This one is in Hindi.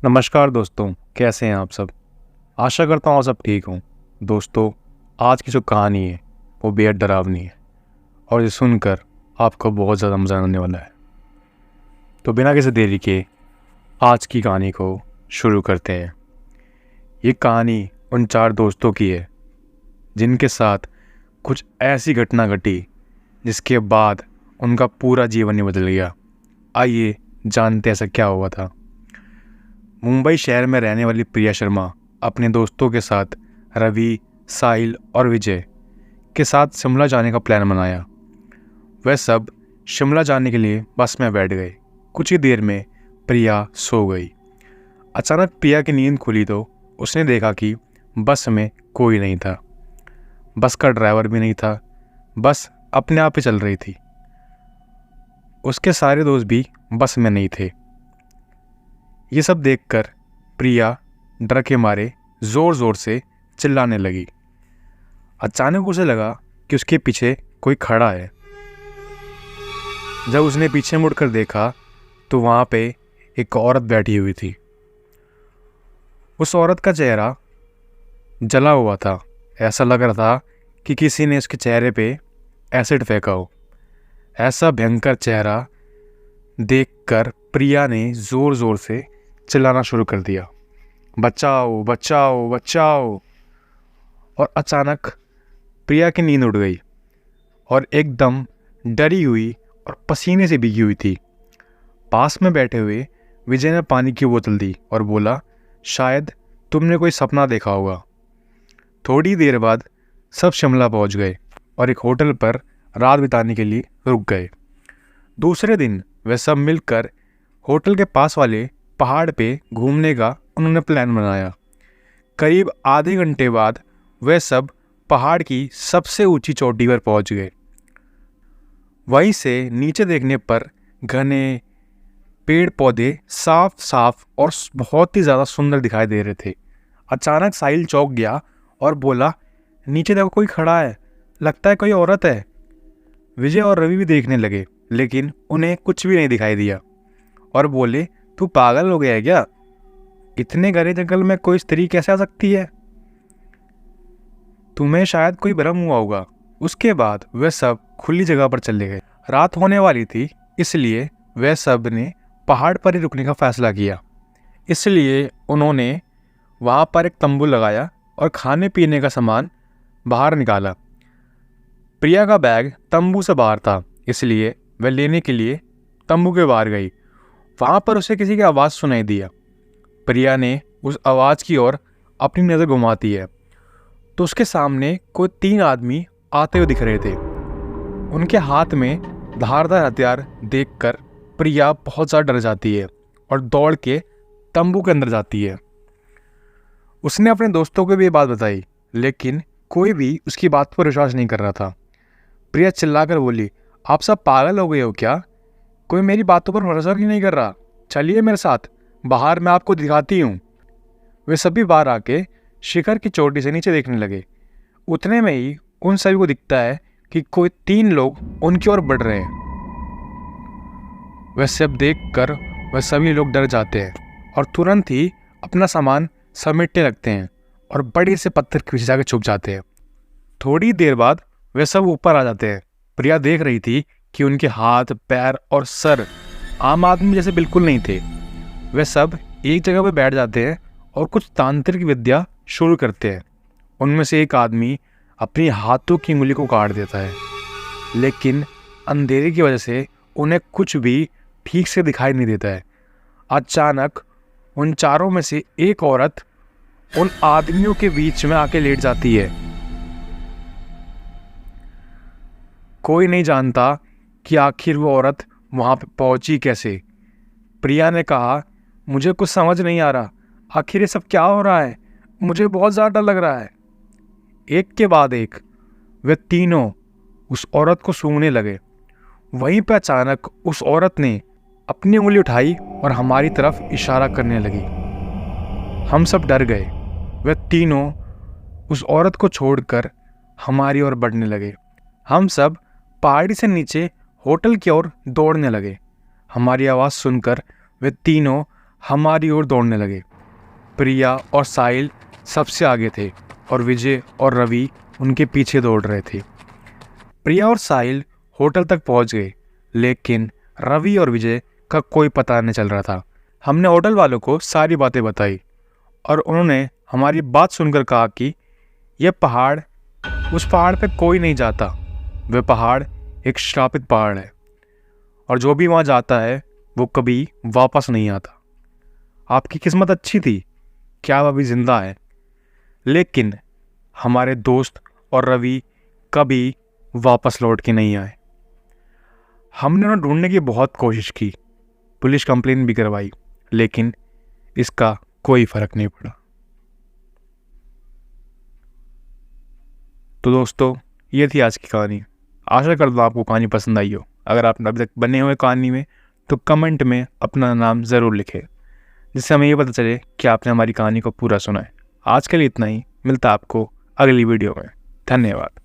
नमस्कार दोस्तों, कैसे हैं आप सब। आशा करता हूँ आप सब ठीक हों। दोस्तों, आज की जो कहानी है वो बेहद डरावनी है और ये सुनकर आपको बहुत ज़्यादा मज़ा आने वाला है। तो बिना किसी देरी के आज की कहानी को शुरू करते हैं। ये कहानी उन 4 दोस्तों की है जिनके साथ कुछ ऐसी घटना घटी जिसके बाद उनका पूरा जीवन ही बदल गया। आइए जानते ऐसा क्या हुआ था। मुंबई शहर में रहने वाली प्रिया शर्मा अपने दोस्तों के साथ रवि, साहिल और विजय के साथ शिमला जाने का प्लान बनाया। वह सब शिमला जाने के लिए बस में बैठ गए। कुछ ही देर में प्रिया सो गई। अचानक प्रिया की नींद खुली तो उसने देखा कि बस में कोई नहीं था। बस का ड्राइवर भी नहीं था। बस अपने आप ही चल रही थी। उसके सारे दोस्त भी बस में नहीं थे। ये सब देखकर प्रिया डर के मारे ज़ोर ज़ोर से चिल्लाने लगी। अचानक उसे लगा कि उसके पीछे कोई खड़ा है। जब उसने पीछे मुड़कर देखा तो वहाँ पे एक औरत बैठी हुई थी। उस औरत का चेहरा जला हुआ था। ऐसा लग रहा था कि किसी ने उसके चेहरे पे एसिड फेंका हो। ऐसा भयंकर चेहरा देखकर प्रिया ने ज़ोर ज़ोर से चिल्लाना शुरू कर दिया, बचाओ बचाओ बचाओ। और अचानक प्रिया की नींद उड़ गई और एकदम डरी हुई और पसीने से भीगी हुई थी। पास में बैठे हुए विजय ने पानी की बोतल दी और बोला, शायद तुमने कोई सपना देखा होगा। थोड़ी देर बाद सब शिमला पहुंच गए और एक होटल पर रात बिताने के लिए रुक गए। दूसरे दिन वे सब मिलकर होटल के पास वाले पहाड़ पे घूमने का उन्होंने प्लान बनाया। करीब आधे घंटे बाद वे सब पहाड़ की सबसे ऊंची चोटी पर पहुंच गए। वहीं से नीचे देखने पर घने पेड़ पौधे साफ साफ और बहुत ही ज़्यादा सुंदर दिखाई दे रहे थे। अचानक साहिल चौंक गया और बोला, नीचे देखो कोई खड़ा है, लगता है कोई औरत है। विजय और रवि भी देखने लगे लेकिन उन्हें कुछ भी नहीं दिखाई दिया और बोले, तू पागल हो गया है क्या? इतने घने जंगल में कोई स्त्री कैसे आ सकती है? तुम्हें शायद कोई भ्रम हुआ होगा। उसके बाद वे सब खुली जगह पर चले गए। रात होने वाली थी, इसलिए वे सब ने पहाड़ पर ही रुकने का फैसला किया। इसलिए उन्होंने वहाँ पर एक तंबू लगाया और खाने पीने का सामान बाहर निकाला। प्रिया का बैग तंबू से बाहर था, इसलिए वह लेने के लिए तंबू के बाहर गई। वहाँ पर उसे किसी की आवाज़ सुनाई दिया। प्रिया ने उस आवाज़ की ओर अपनी नज़र घुमाती है तो उसके सामने कोई 3 आदमी आते हुए दिख रहे थे। उनके हाथ में धारदार हथियार देखकर प्रिया बहुत ज़्यादा डर जाती है और दौड़ के तंबू के अंदर जाती है। उसने अपने दोस्तों को भी ये बात बताई लेकिन कोई भी उसकी बात पर विश्वास नहीं कर रहा था। प्रिया चिल्लाकर बोली, आप सब पागल हो गए हो क्या? कोई मेरी बातों पर भरोसा क्यों नहीं कर रहा? चलिए मेरे साथ, बाहर मैं आपको दिखाती हूँ। वे सभी बाहर आके शिखर की चोटी से नीचे देखने लगे। उतने में ही उन सभी को दिखता है कि कोई 3 लोग उनकी ओर बढ़ रहे हैं। वह सब देखकर वह सभी लोग डर जाते हैं और तुरंत ही अपना सामान समेटने लगते हैं और बड़े से पत्थर के पीछे जाकर छुप जाते हैं। थोड़ी देर बाद वे सब ऊपर आ जाते हैं। प्रिया देख रही थी कि उनके हाथ, पैर और सर आम आदमी जैसे बिल्कुल नहीं थे। वे सब एक जगह पर बैठ जाते हैं और कुछ तांत्रिक विद्या शुरू करते हैं। उनमें से एक आदमी अपनी हाथों की उंगली को काट देता है, लेकिन अंधेरे की वजह से उन्हें कुछ भी ठीक से दिखाई नहीं देता है। अचानक उन चारों में से एक औरत उन आदमियों के बीच में आके लेट जाती है। कोई नहीं जानता कि आखिर वो औरत वहाँ पे पहुँची कैसे। प्रिया ने कहा, मुझे कुछ समझ नहीं आ रहा, आखिर ये सब क्या हो रहा है? मुझे बहुत ज़्यादा डर लग रहा है। एक के बाद एक वे तीनों उस औरत को सूंघने लगे। वहीं पर अचानक उस औरत ने अपनी उंगली उठाई और हमारी तरफ इशारा करने लगी। हम सब डर गए। वे तीनों उस औरत को छोड़कर हमारी ओर बढ़ने लगे। हम सब पहाड़ी से नीचे होटल की ओर दौड़ने लगे। हमारी आवाज़ सुनकर वे तीनों हमारी ओर दौड़ने लगे। प्रिया और साहिल सबसे आगे थे और विजय और रवि उनके पीछे दौड़ रहे थे। प्रिया और साहिल होटल तक पहुंच गए, लेकिन रवि और विजय का कोई पता नहीं चल रहा था। हमने होटल वालों को सारी बातें बताई और उन्होंने हमारी बात सुनकर कहा कि यह पहाड़, उस पहाड़ पे कोई नहीं जाता। वह पहाड़ एक श्रापित पहाड़ है और जो भी वहाँ जाता है वो कभी वापस नहीं आता। आपकी किस्मत अच्छी थी कि आप अभी जिंदा है, लेकिन हमारे दोस्त और रवि कभी वापस लौट के नहीं आए। हमने उन्हें ढूंढने की बहुत कोशिश की, पुलिस कंप्लेन भी करवाई, लेकिन इसका कोई फर्क नहीं पड़ा। तो दोस्तों, ये थी आज की कहानी। आशा करता हूँ आपको कहानी पसंद आई हो। अगर आप अभी तक बने हुए कहानी में तो कमेंट में अपना नाम ज़रूर लिखें, जिससे हमें ये पता चले कि आपने हमारी कहानी को पूरा सुना है। आज के लिए इतना ही, मिलता है आपको अगली वीडियो में। धन्यवाद।